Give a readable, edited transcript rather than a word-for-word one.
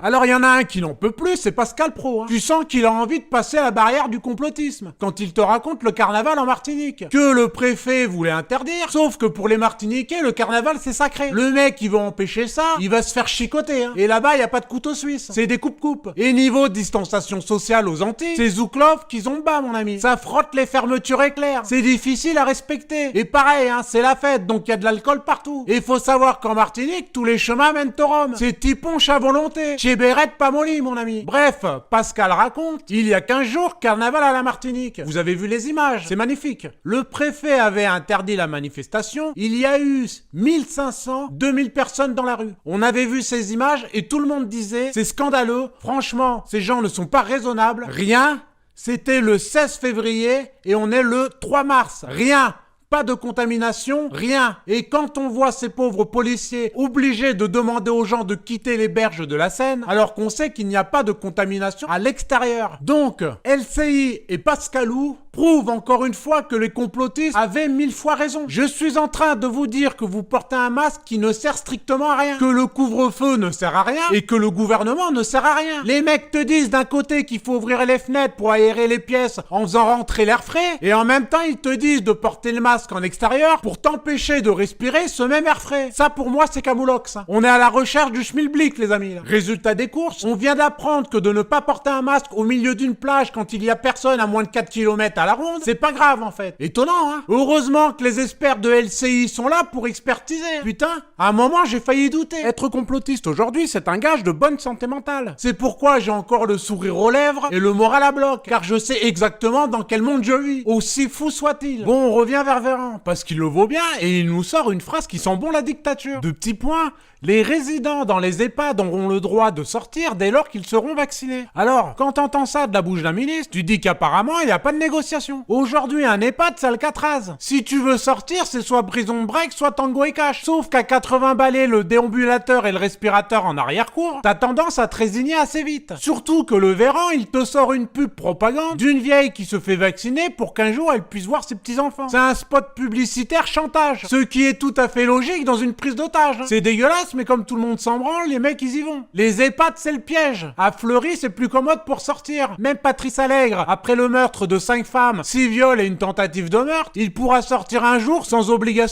Alors il y en a un qui n'en peut plus, c'est Pascal Praud. Tu sens qu'il a envie de passer la barrière du complotisme quand il te raconte le carnaval en Martinique. Que le préfet voulait interdire, sauf que pour les Martiniquais, le carnaval c'est sacré. Le mec qui veut empêcher ça, il va se faire chicoter. Et là-bas, il y a pas de couteau suisse. C'est des coupes-coupes. Et niveau de distanciation sociale aux Antilles, c'est Zouklof qu'ils ont bas, mon ami. Ça frotte les fermetures éclairs. C'est difficile à respecter. Et pareil, c'est la fête, donc il y a de l'alcool partout. Et faut savoir qu'en Martinique, tous les chemins mènent au Rhum. C'est tiponche à volonté. Bérette pas molly, mon ami. Bref, Pascal raconte, il y a 15 jours, carnaval à la Martinique. Vous avez vu les images, c'est magnifique. Le préfet avait interdit la manifestation, il y a eu 1500, 2000 personnes dans la rue. On avait vu ces images et tout le monde disait, c'est scandaleux, franchement, ces gens ne sont pas raisonnables. Rien, c'était le 16 février et on est le 3 mars. Rien. Pas de contamination, rien. Et quand on voit ces pauvres policiers obligés de demander aux gens de quitter les berges de la Seine, alors qu'on sait qu'il n'y a pas de contamination à l'extérieur. Donc, LCI et Pascalou prouvent encore une fois que les complotistes avaient 1000 fois raison. Je suis en train de vous dire que vous portez un masque qui ne sert strictement à rien, que le couvre-feu ne sert à rien et que le gouvernement ne sert à rien. Les mecs te disent d'un côté qu'il faut ouvrir les fenêtres pour aérer les pièces en faisant rentrer l'air frais et en même temps ils te disent de porter le masque en extérieur pour t'empêcher de respirer ce même air frais. Ça pour moi c'est camoulox. On est à la recherche du schmilblick les amis. Résultat des courses, on vient d'apprendre que de ne pas porter un masque au milieu d'une plage quand il y a personne à moins de 4 km à la ronde, c'est pas grave en fait. Étonnant Heureusement que les experts de LCI sont là pour expertiser. Putain, à un moment j'ai failli douter. Être complotiste aujourd'hui c'est un gage de bonne santé mentale. C'est pourquoi j'ai encore le sourire aux lèvres et le moral à bloc, car je sais exactement dans quel monde je vis, aussi fou soit-il. Bon, on revient vers Véran, parce qu'il le vaut bien et il nous sort une phrase qui sent bon la dictature. De petits points, les résidents dans les EHPAD auront le droit de sortir dès lors qu'ils seront vaccinés. Alors, quand t'entends ça de la bouche d'un ministre, tu dis qu'apparemment il n'y a pas de négociation. Aujourd'hui, un EHPAD, c'est Alcatraz. Si tu veux sortir, c'est soit Prison Break, soit Tango et Cash. Sauf qu'à 80 balais le déambulateur et le respirateur en arrière-cour, t'as tendance à te résigner assez vite. Surtout que le Véran, il te sort une pub propagande d'une vieille qui se fait vacciner pour qu'un jour elle puisse voir ses petits-enfants. C'est un spot publicitaire chantage. Ce qui est tout à fait logique dans une prise d'otage. C'est dégueulasse, mais comme tout le monde s'en branle, les mecs ils y vont. Les EHPAD c'est le piège. À Fleury c'est plus commode pour sortir. Même Patrice Allègre, après le meurtre de 5 femmes, 6 viols et une tentative de meurtre, il pourra sortir un jour sans obligation